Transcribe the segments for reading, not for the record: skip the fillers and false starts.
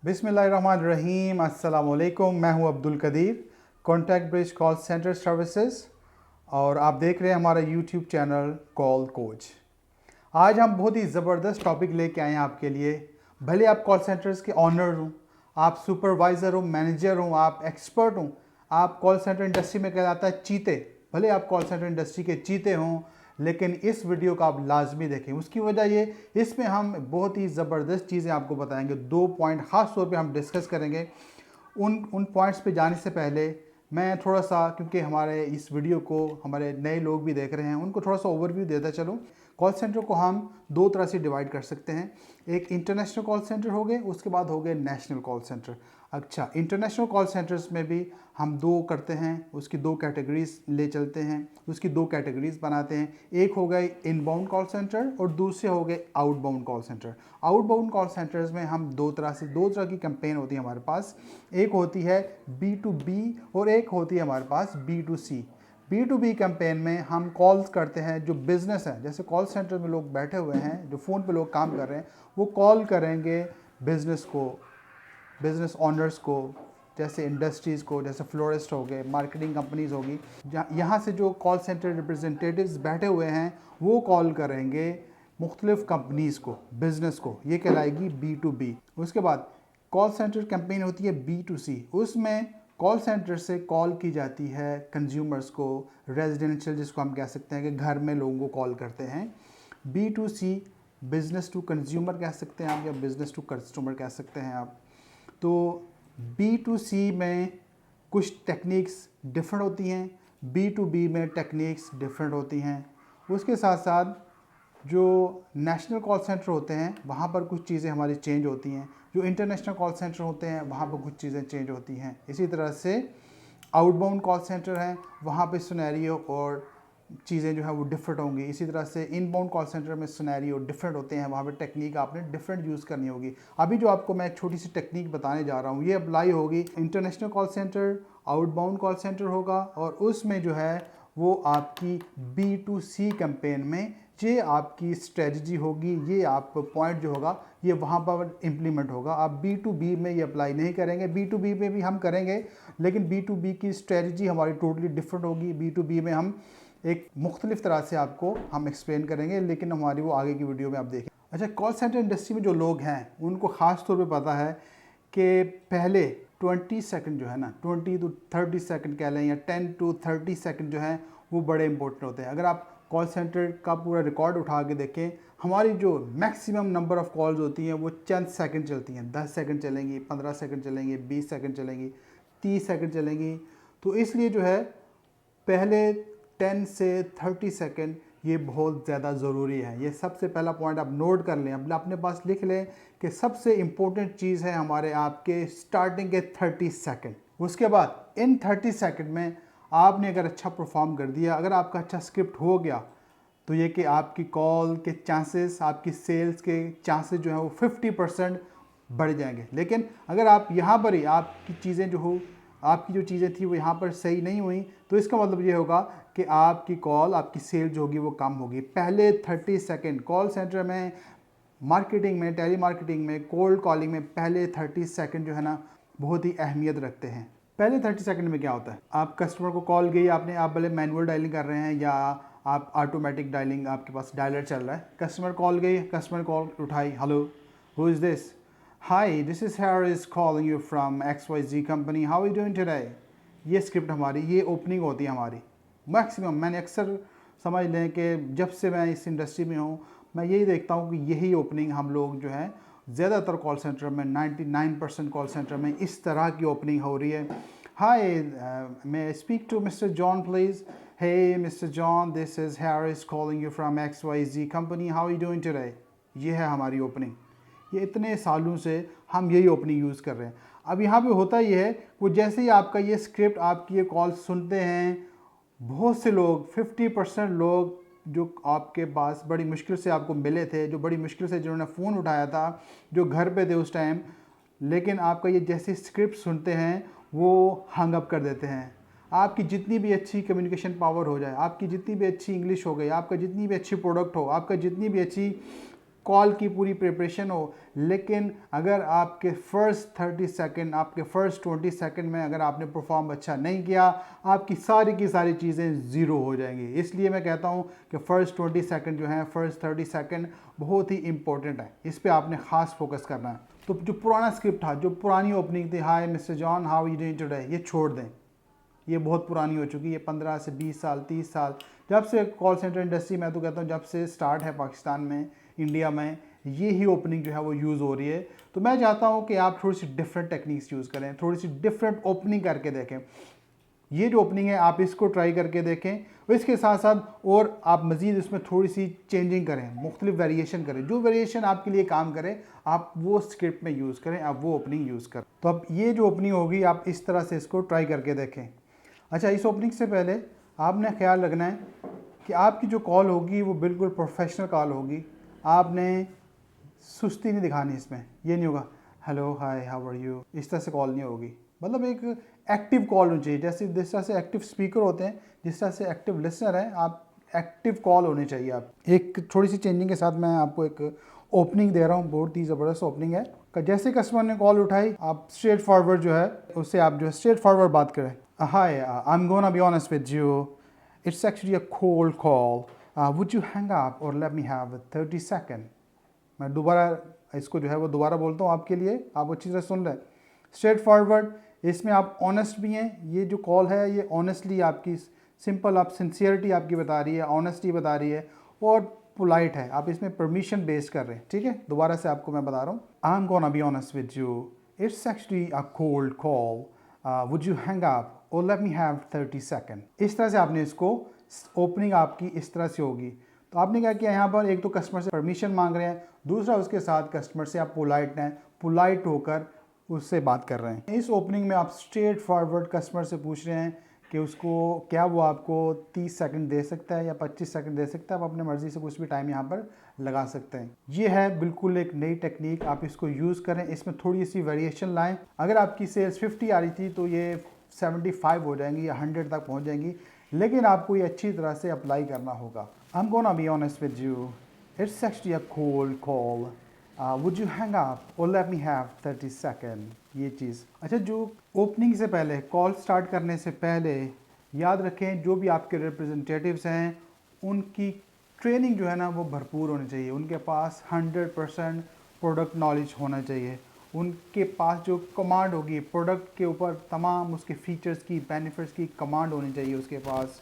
बिस्मिल्लाहिर्रहमानिर्रहीम। अस्सलाम वालेकुम। मैं हूं Abdul Qadeer, contact bridge call centre services, और आप देख रहे हैं हमारा यूट्यूब चैनल कॉल कोच। आज हम बहुत ही ज़बरदस्त टॉपिक लेके आए हैं आपके लिए। भले आप कॉल सेंटर्स के ऑनर हों, आप सुपरवाइज़र हो, मैनेजर हो, आप एक्सपर्ट हों, आप कॉल सेंटर इंडस्ट्री में कहलाता है चीते, भले आप कॉल सेंटर इंडस्ट्री के चीते हों, लेकिन इस वीडियो को आप लाजमी देखें। उसकी वजह ये, इसमें हम बहुत ही ज़बरदस्त चीज़ें आपको बताएंगे। 2 पॉइंट ख़ास तौर पे हम डिस्कस करेंगे। उन पॉइंट्स पे जाने से पहले मैं थोड़ा सा, क्योंकि हमारे इस वीडियो को हमारे नए लोग भी देख रहे हैं, उनको थोड़ा सा ओवरव्यू देता चलूँ। कॉल सेंटर को हम 2 तरह से डिवाइड कर सकते हैं। एक इंटरनेशनल कॉल सेंटर हो गए, उसके बाद हो गए नेशनल कॉल सेंटर। अच्छा, इंटरनेशनल कॉल सेंटर्स में भी हम 2 करते हैं, उसकी 2 कैटेगरीज ले चलते हैं, उसकी 2 कैटेगरीज बनाते हैं। एक हो गए इनबाउंड कॉल सेंटर और दूसरे हो गए outbound call centre. Outbound call centres में हम 2 तरह की कैंपेन होती है हमारे पास। एक होती है B2B और एक होती है हमारे पास B2C। B2B कैंपेन में हम कॉल्स करते हैं, जो बिज़नेस है, जैसे कॉल सेंटर में लोग बैठे हुए हैं, जो फ़ोन पे लोग काम कर रहे हैं, वो कॉल करेंगे बिज़नेस को, बिज़नेस ऑनर्स को, जैसे इंडस्ट्रीज़ को, जैसे फ्लोरिस्ट हो गए, मार्केटिंग कंपनीज़ होगी। यहाँ से जो कॉल सेंटर रिप्रेजेंटेटिव्स बैठे हुए हैं वो कॉल करेंगे मुख्तलिफ़ कंपनीज़ को, बिज़नेस को। ये कहलाएगी B2B। उसके बाद कॉल सेंटर कैंपेन होती है B2C। उसमें कॉल सेंटर से कॉल की जाती है कंज्यूमर्स को, रेजिडेंशियल जिसको हम कह सकते हैं कि घर में लोगों को कॉल करते हैं। B2C बिज़नेस टू कंज्यूमर कह सकते हैं आप, या बिज़नेस टू कस्टमर कह सकते हैं आप। तो B2C में कुछ टेक्निक्स डिफरेंट होती हैं, B2B में टेक्निक्स डिफरेंट होती हैं। उसके साथ साथ जो नेशनल कॉल सेंटर होते हैं वहाँ पर कुछ चीज़ें हमारी चेंज होती हैं, जो इंटरनेशनल कॉल सेंटर होते हैं वहाँ पर कुछ चीज़ें चेंज होती हैं। इसी तरह से आउटबाउंड कॉल सेंटर हैं, वहाँ पे सिनेरियो और चीज़ें जो है वो डिफरेंट होंगी। इसी तरह से इनबाउंड कॉल सेंटर में सिनेरियो डिफरेंट होते हैं, वहाँ पे टेक्निक आपने डिफरेंट यूज़ करनी होगी। अभी जो आपको मैं एक छोटी सी टेक्निक बताने जा रहा हूँ, ये अप्लाई होगी international call centre, outbound call centre होगा, और उसमें जो है वो आपकी B2C कैंपेन में ये आपकी स्ट्रेटजी होगी, ये आप पॉइंट जो होगा ये वहाँ पर इम्प्लीमेंट होगा। आप B2B में ये अप्लाई नहीं करेंगे। B2B में भी हम करेंगे, लेकिन B2B की स्ट्रेटजी हमारी टोटली डिफरेंट होगी। B2B में हम एक मुख्तलिफ तरह से आपको हम एक्सप्लेन करेंगे, लेकिन हमारी वो आगे की वीडियो में आप देखें। अच्छा, कॉल सेंटर इंडस्ट्री में जो लोग हैं उनको ख़ास तौर पे पता है कि पहले 20 सेकंड जो है ना, 20 to 30 सेकंड कह लें, या 10 to 30 सेकंड जो हैं वो बड़े इंपॉर्टेंट होते हैं। अगर आप कॉल सेंटर का पूरा रिकॉर्ड उठा के देखें, हमारी जो मैक्सिमम नंबर ऑफ़ कॉल्स होती हैं वो चंद सेकंड चलती हैं। 10 सेकंड चलेंगी, 15 सेकंड चलेंगी, 20 सेकंड चलेंगी, 30 सेकंड चलेंगी। तो इसलिए जो है पहले 10 से 30 सेकंड ये बहुत ज़्यादा ज़रूरी है। ये सबसे पहला पॉइंट आप नोट कर लें, अपने पास लिख लें कि सबसे इम्पोर्टेंट चीज़ है हमारे आपके स्टार्टिंग के 30 सेकंड। उसके बाद इन 30 सेकंड में आपने अगर अच्छा परफॉर्म कर दिया, अगर आपका अच्छा स्क्रिप्ट हो गया, तो ये कि आपकी कॉल के चांसेस, आपकी सेल्स के चांसेस जो है वो 50% बढ़ जाएंगे। लेकिन अगर आप यहाँ पर ही आपकी चीज़ें जो हो, आपकी जो चीज़ें थी वो यहाँ पर सही नहीं हुई, तो इसका मतलब ये होगा कि आपकी कॉल, आपकी सेल जो होगी वो कम होगी। पहले 30 सेकंड कॉल सेंटर में, मार्केटिंग में, टेली मार्केटिंग में, कोल्ड कॉलिंग में पहले 30 सेकंड जो है ना बहुत ही अहमियत रखते हैं। पहले 30 सेकंड में क्या होता है, आप कस्टमर को कॉल गई आपने, आप भले मैनुअल डायलिंग कर रहे हैं या आप ऑटोमेटिक डायलिंग, आपके पास डायलर चल रहा है, कस्टमर कॉल गई, कस्टमर कॉल उठाई, hello, who is this, hi, this is Harris calling you from XYZ company, how are you doing today. ये स्क्रिप्ट हमारी, ये ओपनिंग होती है हमारी मैक्सिमम। मैंने अक्सर, समझ लें कि जब से मैं इस इंडस्ट्री में हूँ, मैं यही देखता हूँ कि यही ओपनिंग हम लोग जो है ज़्यादातर कॉल सेंटर में, 99% कॉल सेंटर में इस तरह की ओपनिंग हो रही है। Hi, may I speak to Mister John please, hey Mister John, this is Harris calling you from XYZ company, how you doing today. ये है हमारी ओपनिंग। ये इतने सालों से हम यही ओपनिंग यूज़ कर रहे हैं। अब यहाँ पे होता ये है, वो जैसे ही आपका ये स्क्रिप्ट, आपकी ये कॉल सुनते हैं, बहुत से लोग, 50% लोग जो आपके पास बड़ी मुश्किल से आपको मिले थे, जो बड़ी मुश्किल से जिन्होंने फ़ोन उठाया था, जो घर पे थे उस टाइम, लेकिन आपका ये जैसे स्क्रिप्ट सुनते हैं वो हंग अप कर देते हैं। आपकी जितनी भी अच्छी कम्युनिकेशन पावर हो जाए, आपकी जितनी भी अच्छी इंग्लिश हो गई, आपका जितनी भी अच्छी प्रोडक्ट हो, आपका जितनी भी अच्छी कॉल की पूरी प्रिपरेशन हो, लेकिन अगर आपके फ़र्स्ट 30 सेकंड, आपके फ़र्स्ट 20 सेकंड में अगर आपने परफॉर्म अच्छा नहीं किया, आपकी सारी की सारी चीज़ें ज़ीरो हो जाएंगी। इसलिए मैं कहता हूँ कि फ़र्स्ट 20 सेकंड जो है, फ़र्स्ट 30 सेकंड बहुत ही इंपॉर्टेंट है, इस पर आपने ख़ास फोकस करना है। तो जो पुराना स्क्रिप्ट था, जो पुरानी ओपनिंग थी, हाय mister John how you doing today, ये छोड़ दें। ये बहुत पुरानी हो चुकी है, 15 से 20 साल 30 साल जब से कॉल सेंटर इंडस्ट्री, मैं तो कहता हूँ जब से स्टार्ट है पाकिस्तान में, इंडिया में, ये ही ओपनिंग जो है वो यूज़ हो रही है। तो मैं चाहता हूँ कि आप थोड़ी सी डिफरेंट टेक्निक्स यूज़ करें, थोड़ी सी डिफरेंट ओपनिंग करके देखें। ये जो ओपनिंग है आप इसको ट्राई करके देखें। इसके साथ साथ और आप मज़ीद इसमें थोड़ी सी चेंजिंग करें, मुख्तलिफ वेरिएशन करें, जो वेरिएशन आपके लिए काम करे आप वो स्क्रिप्ट में यूज़ करें, आप वो ओपनिंग यूज़ करें। तो अब ये जो ओपनिंग होगी आप इस तरह से इसको ट्राई करके देखें। अच्छा, इस ओपनिंग से पहले आपने ख्याल रखना है कि आपकी जो कॉल होगी वो बिल्कुल प्रोफेशनल कॉल होगी। आपने सुस्ती नहीं दिखानी इसमें, ये नहीं होगा hello hi how are you, इस तरह से कॉल नहीं होगी। मतलब एक एक्टिव कॉल होनी चाहिए, जैसे जिस तरह से एक्टिव स्पीकर होते हैं, जिस तरह से एक्टिव लिसनर हैं, आप एक्टिव कॉल होनी चाहिए। आप एक थोड़ी सी चेंजिंग के साथ मैं आपको एक ओपनिंग दे रहा हूँ, बहुत ही ज़बरदस्त ओपनिंग है। जैसे कस्टमर ने कॉल उठाई, आप स्ट्रेट फॉरवर्ड जो है उससे आप जो है स्ट्रेट फॉरवर्ड बात करें। Hi, I am gonna be honest with you, it's actually a cold call, would you hang up or let me have 30 second. मैं दोबारा इसको जो है वो दोबारा बोलता हूँ आपके लिए, आप अच्छी तरह सुन लें। स्ट्रेट फॉरवर्ड, इसमें आप ऑनेस्ट भी हैं, ये जो कॉल है ये ऑनेस्टली आपकी सिंपल, आप सिंसियरिटी आपकी बता रही है, ऑनेस्टी बता रही है, और पोलाइट है, आप इसमें परमिशन बेस्ड कर रहे हैं। ठीक है, दोबारा से आपको मैं बता रहा हूँ। आई am gonna be honest with you, it's actually a cold call, would you hang up or let me have 30 second. इस तरह से आपने इसको, ओपनिंग आपकी इस तरह से होगी। तो आपने क्या किया, यहाँ पर एक तो कस्टमर से परमिशन मांग रहे हैं, दूसरा उसके साथ कस्टमर से आप पोलाइट हैं, पोलाइट होकर उससे बात कर रहे हैं। इस ओपनिंग में आप स्ट्रेट फॉरवर्ड कस्टमर से पूछ रहे हैं कि उसको क्या वो आपको 30 सेकंड दे सकता है या 25 सेकंड दे सकता है। आप अपने मर्ज़ी से कुछ भी टाइम यहाँ पर लगा सकते हैं। ये है बिल्कुल एक नई टेक्निक, आप इसको यूज़ करें, इसमें थोड़ी सी वेरिएशन लाएं। अगर आपकी सेल्स 50 आ रही थी तो ये 75 हो जाएंगी या 100 तक पहुँच जाएंगी, लेकिन आपको ये अच्छी तरह से अप्लाई करना होगा। आई am gonna be honest with you, it's actually a cold call, would you hang up or let me have 30 second. ये चीज़। अच्छा, जो ओपनिंग से पहले, कॉल स्टार्ट करने से पहले याद रखें, जो भी आपके रिप्रेजेंटेटिव्स हैं उनकी ट्रेनिंग जो है ना वो भरपूर होनी चाहिए। उनके पास 100% प्रोडक्ट नॉलेज होना चाहिए। उनके पास जो कमांड होगी प्रोडक्ट के ऊपर, तमाम उसके फीचर्स की, बेनिफिट्स की कमांड होनी चाहिए उसके पास।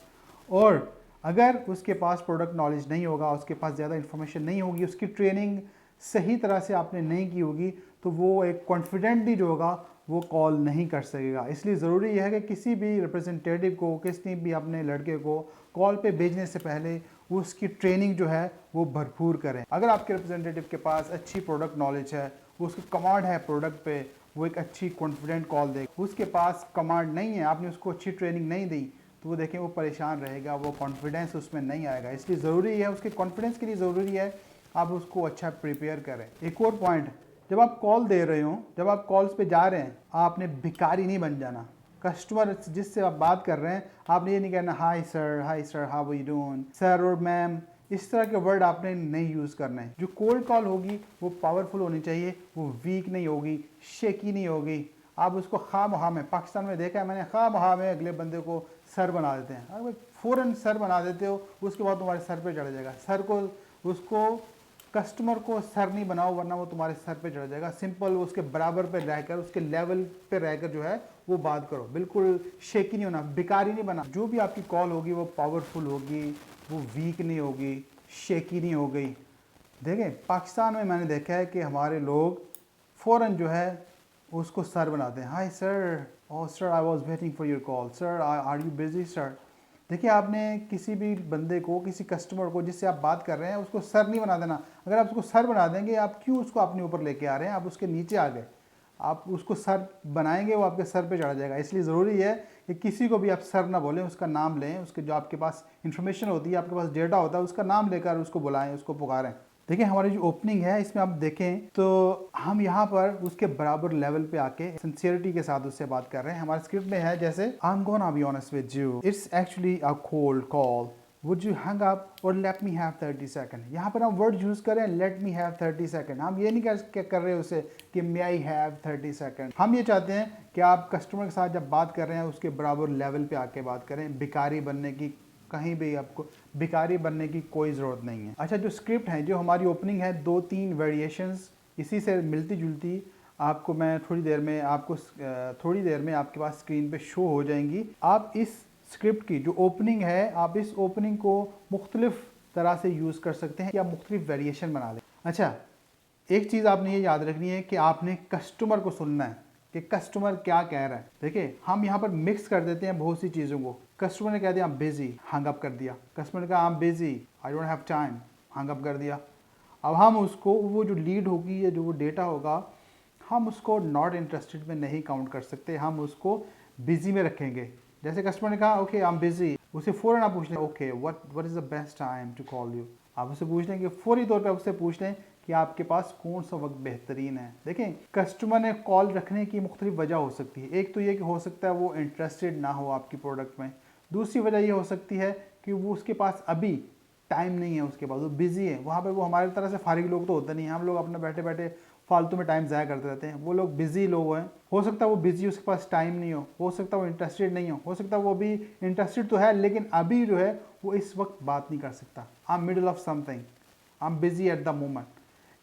और अगर उसके पास प्रोडक्ट नॉलेज नहीं होगा, उसके पास ज़्यादा इन्फॉर्मेशन नहीं होगी, उसकी ट्रेनिंग सही तरह से आपने नहीं की होगी, तो वो एक कॉन्फिडेंटली जो होगा वो कॉल नहीं कर सकेगा। इसलिए ज़रूरी यह है कि किसी भी रिप्रेजेंटेटिव को, किसी भी अपने लड़के को कॉल पे भेजने से पहले उसकी ट्रेनिंग जो है वो भरपूर करें। अगर आपके रिप्रेजेंटेटिव के पास अच्छी प्रोडक्ट नॉलेज है, वो उसकी कमांड है प्रोडक्ट पे, वो एक अच्छी कॉन्फिडेंट कॉल दे। उसके पास कमांड नहीं है, आपने उसको अच्छी ट्रेनिंग नहीं दी, तो वो देखें वो परेशान रहेगा, वो कॉन्फिडेंस उसमें नहीं आएगा। इसलिए ज़रूरी है, उसके कॉन्फिडेंस के लिए ज़रूरी है आप उसको अच्छा प्रिपेयर करें। एक और पॉइंट, जब आप कॉल दे रहे हो, जब आप कॉल्स पे जा रहे हैं, आपने भिखारी नहीं बन जाना। कस्टमर जिससे आप बात कर रहे हैं, आपने ये नहीं कहना hi sir how are you doing, sir और मैम, इस तरह के वर्ड आपने नहीं यूज़ करना है। जो कोल्ड कॉल होगी वो पावरफुल होनी चाहिए, वो वीक नहीं होगी, शेकी नहीं होगी। आप उसको खामखा में, पाकिस्तान में देखा है मैंने, खामखा में अगले बंदे को सर बना देते हैं। अगर फ़ौरन सर बना देते हो, उसके बाद तुम्हारे सर पे चढ़ जाएगा। सर को, उसको, कस्टमर को सर नहीं बनाओ, वरना वो तुम्हारे सर पे चढ़ जाएगा। सिंपल उसके बराबर पे रहकर, उसके लेवल पे रहकर जो है वो बात करो, बिल्कुल शेकी नहीं होना, बेकारी नहीं बना। जो भी आपकी कॉल होगी वो पावरफुल होगी, वो वीक नहीं होगी, शेकी नहीं हो गई। देखें, पाकिस्तान में मैंने देखा है कि हमारे लोग फ़ौरन जो है उसको सर बनाते हैं। Hi sir, oh sir I was waiting for your call, sir are you busy sir. देखिए, आपने किसी भी बंदे को, किसी कस्टमर को जिससे आप बात कर रहे हैं, उसको सर नहीं बना देना। अगर आप उसको सर बना देंगे, आप क्यों उसको अपने ऊपर लेके आ रहे हैं, आप उसके नीचे आ गए। आप उसको सर बनाएंगे, वो आपके सर पे चढ़ जाएगा। इसलिए ज़रूरी है कि किसी को भी आप सर ना बोलें, उसका नाम लें, उसके जो आपके पास इंफॉर्मेशन होती है, आपके पास डेटा होता है, उसका नाम लेकर उसको बुलाएं, उसको पुकारें। देखिए, हमारी जो ओपनिंग है इसमें आप देखें तो हम यहाँ पर उसके बराबर लेवल पे आके सिंसियरिटी के साथ उससे बात कर रहे हैं। हमारे स्क्रिप्ट में है जैसे, आई am gonna be honest with you, it's actually a cold call, would you hang up or let me have 30 second. यहाँ पर हम वर्ड यूज़ करें लेट मी हैव 30 सेकंड। हम ये नहीं कर रहे उसे कि मे आई हैव 30 सेकंड। हम ये चाहते हैं कि आप कस्टमर के साथ जब बात कर रहे हैं उसके बराबर लेवल पे आके बात करें। भिखारी बनने की, कहीं भी आपको भिखारी बनने की कोई ज़रूरत नहीं है। अच्छा, जो स्क्रिप्ट है, जो हमारी ओपनिंग है, 2-3 वेरिएशंस इसी से मिलती जुलती आपको मैं थोड़ी देर में आपके पास स्क्रीन पे शो हो जाएंगी। आप इस स्क्रिप्ट की जो ओपनिंग है, आप इस ओपनिंग को मुख्तलिफ तरह से यूज़ कर सकते हैं या मुख्तलिफ वेरिएशन बना लें। अच्छा, एक चीज़ आपने ये याद रखनी है कि आपने कस्टमर को सुनना है कि कस्टमर क्या कह रहा है। देखिए, हम यहाँ पर मिक्स कर देते हैं बहुत सी चीज़ों को। कस्टमर ने कह दिया I'm बिजी, हंग अप कर दिया। कस्टमर ने कहा I'm busy, I don't have time, hung up कर दिया। अब हम उसको, वो जो लीड होगी या जो वो डेटा होगा, हम उसको नॉट इंटरेस्टेड में नहीं काउंट कर सकते, हम उसको बिजी में रखेंगे। जैसे कस्टमर ने कहा ओके आई एम बिजी, उसे फ़ौरन आप पूछ लें okay what is the best time to call you. आप उससे पूछ लें कि फौरी तौर पे उससे पूछ लें कि आपके पास कौन सा वक्त बेहतरीन है। देखें, कस्टमर ने कॉल रखने की मुख्तलिफ वजह हो सकती है। एक तो ये कि हो सकता है वो इंटरेस्टेड ना हो आपकी प्रोडक्ट में। दूसरी वजह ये हो सकती है कि वो उसके पास अभी टाइम नहीं है, उसके पास वो बिज़ी है। वहाँ पे वो हमारी तरह से फारिग लोग तो होते नहीं हैं, हम लोग अपने बैठे बैठे फालतू में टाइम ज़ाया करते रहते हैं। वो लोग बिज़ी लोग हैं। हो सकता है वो बिज़ी, उसके पास टाइम नहीं हो सकता है वो इंटरेस्टेड नहीं हो सकता है वो भी इंटरेस्टेड तो है लेकिन अभी जो है वो इस वक्त बात नहीं कर सकता। I am middle of something, I am busy at the moment.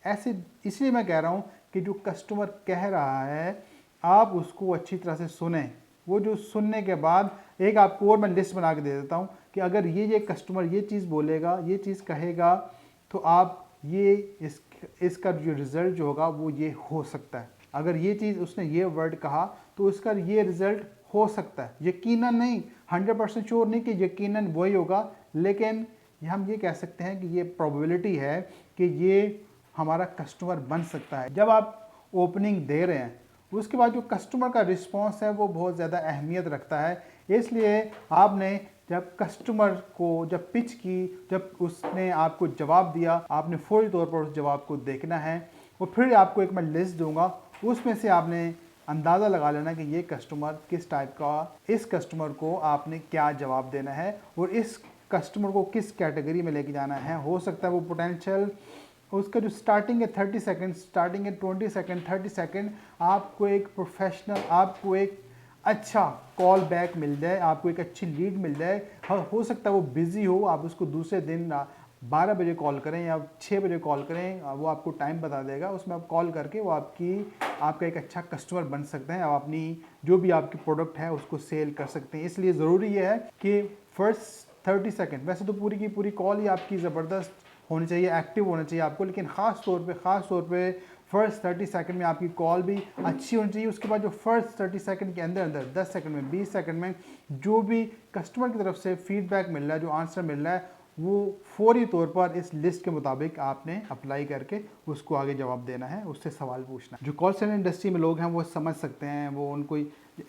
ऐसे इसलिए मैं कह रहा हूँ कि जो कस्टमर कह रहा है आप उसको अच्छी तरह से सुने। वो जो सुनने के बाद एक आपको और मैं लिस्ट बना के दे देता हूँ कि अगर ये कस्टमर ये चीज़ बोलेगा, ये चीज़ कहेगा, तो आप ये इसका जो रिज़ल्ट जो होगा वो ये हो सकता है। अगर ये चीज़ उसने ये वर्ड कहा तो इसका ये रिज़ल्ट हो सकता है। यकीनन नहीं, 100% श्योर नहीं कि यकीनन वही होगा, लेकिन हम ये कह सकते हैं कि ये प्रोबेबिलिटी है कि ये हमारा कस्टमर बन सकता है। जब आप ओपनिंग दे रहे हैं उसके बाद जो कस्टमर का रिस्पांस है वो बहुत ज़्यादा अहमियत रखता है। इसलिए आपने जब कस्टमर को जब पिच की, जब उसने आपको जवाब दिया, आपने फौरी तौर पर उस जवाब को देखना है और फिर आपको एक मैं लिस्ट दूंगा, उसमें से आपने अंदाज़ा लगा लेना कि ये कस्टमर किस टाइप का, इस कस्टमर को आपने क्या जवाब देना है और इस कस्टमर को किस कैटेगरी में लेके जाना है। हो सकता है वो पोटेंशियल, उसका जो स्टार्टिंग है 30 सेकंड, स्टार्टिंग है 20 सेकंड, 30 सेकंड, आपको एक प्रोफेशनल, आपको एक अच्छा कॉल बैक मिल जाए, आपको एक अच्छी लीड मिल जाए। हो सकता है वो बिज़ी हो, आप उसको दूसरे दिन 12 बजे कॉल करें या 6 बजे कॉल करें, वो आपको टाइम बता देगा, उसमें आप कॉल करके वो आपका एक अच्छा कस्टमर बन सकते हैं। आप अपनी जो भी आपकी प्रोडक्ट है उसको सेल कर सकते हैं। इसलिए ज़रूरी है कि फर्स्ट 30 सेकंड, वैसे तो पूरी की पूरी कॉल ही आपकी ज़बरदस्त होनी चाहिए, एक्टिव होना चाहिए आपको, लेकिन ख़ास तौर पे फर्स्ट 30 सेकंड में आपकी कॉल भी अच्छी होनी चाहिए। उसके बाद जो फर्स्ट 30 सेकंड के अंदर 10 सेकंड में, 20 सेकंड में जो भी कस्टमर की तरफ से फीडबैक मिल रहा है, जो आंसर मिल रहा है, वो फौरी तौर पर इस लिस्ट के मुताबिक आपने अप्लाई करके उसको आगे जवाब देना है, उससे सवाल पूछना है। जो कॉल सेंटर इंडस्ट्री में लोग हैं वो समझ सकते हैं, वो उनको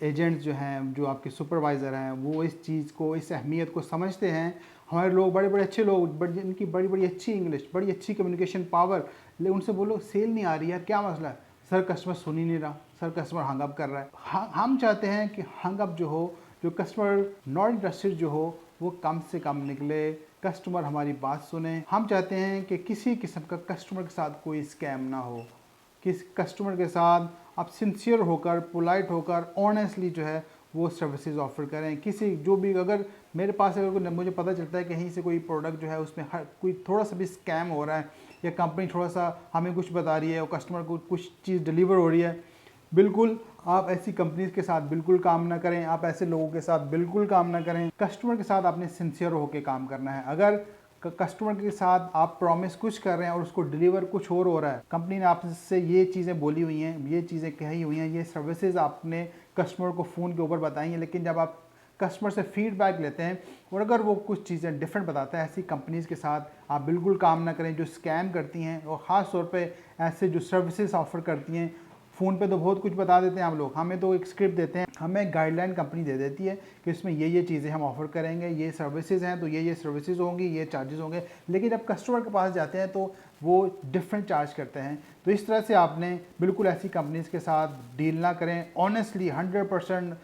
एजेंट्स जो हैं, जो आपके सुपरवाइज़र हैं, वो इस चीज़ को, इस अहमियत को समझते हैं। हमारे लोग बड़े बड़े अच्छे लोग, जिनकी बड़ी बड़ी अच्छी इंग्लिश, बड़ी अच्छी कम्युनिकेशन पावर, लेकिन उनसे बोलो सेल नहीं आ रही यार, क्या मसला है? सर कस्टमर सुन ही नहीं रहा, सर कस्टमर हंग अप कर रहा है। हम चाहते हैं कि हंग अप जो हो, जो कस्टमर नॉट इंटरेस्टेड जो हो, वो कम से कम निकले, कस्टमर हमारी बात सुने। हम चाहते हैं कि किसी किस्म का कस्टमर के साथ कोई स्कैम ना हो, किस कस्टमर के साथ आप सिंसियर होकर, पोलाइट होकर, ऑनेस्टली जो है वो सर्विसेज ऑफर करें। किसी जो भी, अगर मेरे पास अगर मुझे पता चलता है कहीं से कोई प्रोडक्ट जो है उसमें हर कोई थोड़ा सा भी स्कैम हो रहा है या कंपनी थोड़ा सा हमें कुछ बता रही है और कस्टमर को कुछ चीज़ डिलीवर हो रही है, बिल्कुल आप ऐसी कंपनीज के साथ बिल्कुल काम ना करें, आप ऐसे लोगों के साथ बिल्कुल काम ना करें। कस्टमर के साथ आपने सिंसियर होकर काम करना है। अगर कस्टमर के साथ आप प्रॉमिस कुछ कर रहे हैं और उसको डिलीवर कुछ और हो रहा है, कंपनी ने आपसे ये चीज़ें बोली हुई हैं, ये चीज़ें कही हुई हैं, ये सर्विसेज आपने कस्टमर को फ़ोन के ऊपर बताई हैं, लेकिन जब आप कस्टमर से फीडबैक लेते हैं और अगर वो कुछ चीज़ें डिफरेंट बताता है, ऐसी कंपनीज़ के साथ आप बिल्कुल काम ना करें जो स्कैम करती हैं और ख़ास तौर पे ऐसे जो सर्विसेज ऑफ़र करती हैं। फ़ोन पे तो बहुत कुछ बता देते हैं हम लोग, हमें तो एक स्क्रिप्ट देते हैं, हमें गाइडलाइन कंपनी दे देती है कि इसमें ये चीज़ें हम ऑफ़र करेंगे, ये सर्विसेज हैं तो ये सर्विसेज होंगी, ये चार्जेस होंगे, लेकिन जब कस्टमर के पास जाते हैं तो वो डिफरेंट चार्ज करते हैं। तो इस तरह से आपने बिल्कुल ऐसी कंपनीज़ के साथ डील ना करें, ऑनेस्टली 100%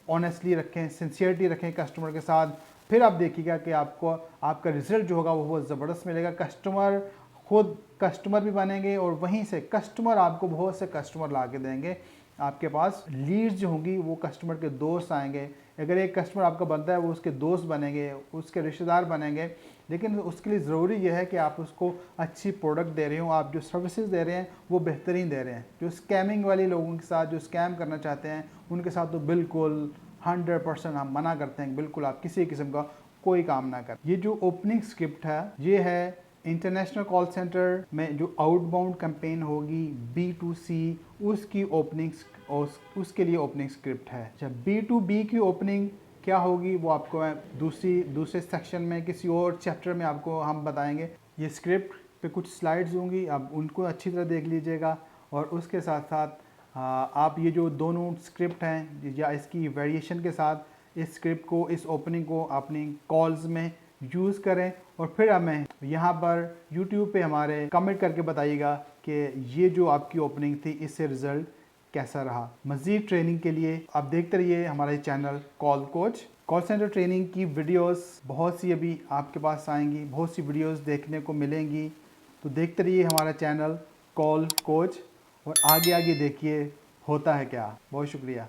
ऑनेस्टली रखें, सिंसियरिटी रखें कस्टमर के साथ। फिर आप देखिएगा कि आपको आपका रिजल्ट जो होगा वो बहुत ज़बरदस्त मिलेगा। कस्टमर खुद कस्टमर भी बनेंगे और वहीं से कस्टमर आपको बहुत से कस्टमर ला के देंगे। आपके पास लीड्स जो होंगी वो कस्टमर के दोस्त आएंगे। अगर एक कस्टमर आपका बनता है वो उसके दोस्त बनेंगे, उसके रिश्तेदार बनेंगे। लेकिन उसके लिए ज़रूरी यह है कि आप उसको अच्छी प्रोडक्ट दे रहे हो, आप जो सर्विसेज दे रहे हैं वो बेहतरीन दे रहे हैं। जो स्कैमिंग वाले लोगों के साथ जो स्कैम करना चाहते हैं उनके साथ तो बिल्कुल 100% हम मना करते हैं, बिल्कुल आप किसी किस्म का कोई काम ना कर। ये जो ओपनिंग स्क्रिप्ट है ये है इंटरनेशनल कॉल सेंटर में जो आउटबाउंड कैंपेन होगी B2C उसकी ओपनिंग उसके लिए ओपनिंग स्क्रिप्ट है। जब B2B की ओपनिंग क्या होगी वो आपको मैं दूसरे सेक्शन में किसी और चैप्टर में आपको हम बताएंगे। ये स्क्रिप्ट पे कुछ स्लाइड्स होंगी, आप उनको अच्छी तरह देख लीजिएगा। और उसके साथ साथ आप ये जो दोनों स्क्रिप्ट हैं या इसकी वेरिएशन के साथ इस स्क्रिप्ट को, इस ओपनिंग को अपनी कॉल्स में यूज़ करें। और फिर हमें यहाँ पर YouTube पे हमारे कमेंट करके बताइएगा कि ये जो आपकी ओपनिंग थी इससे रिज़ल्ट कैसा रहा। मज़ीद ट्रेनिंग के लिए आप देखते रहिए हमारे channel call coach. Call centre training की वीडियोस बहुत सी अभी आपके पास आएंगी, बहुत सी वीडियोस देखने को मिलेंगी। तो देखते रहिए हमारा चैनल कॉल कोच और आगे आगे देखिए होता है क्या। बहुत शुक्रिया।